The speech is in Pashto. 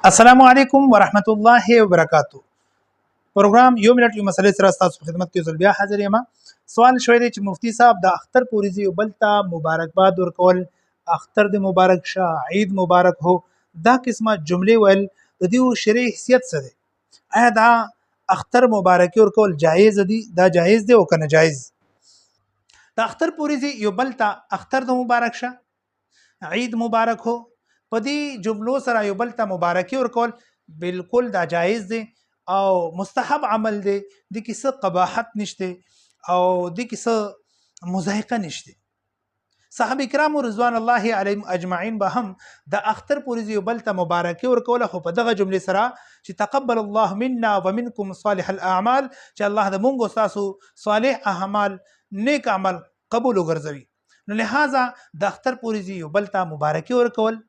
السلام علیکم ورحمت الله وبرکاتو. پروګرام یو منټ یو مسلې سره تاسو په خدمت کې بیا حاضر یم. سوال شوی دی چې مفتی صاحب د اختر پوریزي یو بل ته مبارکباد ورکول، اختر د مبارک شه، عید مبارک هو، دا قسمه جملې ویل د دې شرعي حیثیت څه دی؟ آیا دا اختر مبارکي ورکول جایز دي؟ دا جایز دی او کنه جایز؟ د اختر پوریزي یو بل ته اختر د مبارک شه، عید مبارک هو، په دې جملو سره یو بل ته مبارکي ورکول بالکل دا جایز دی او مستحب عمل دی. د کیسه قباحت نشته او د کیسه مزایقه نشته. صحابه کرام رضوان الله علیهم اجمعین به هم د اختر پوریزي یو بل ته مبارکي ورکول، خو په دغه جملې سره چې تقبل الله منا ومنکم صالح الاعمال، چې الله د مونږ تاسو صالح اعمال نیک عمل قبول وګرځوي. نو لہذا د اختر پوریزي یو بل ته مبارکي ورکول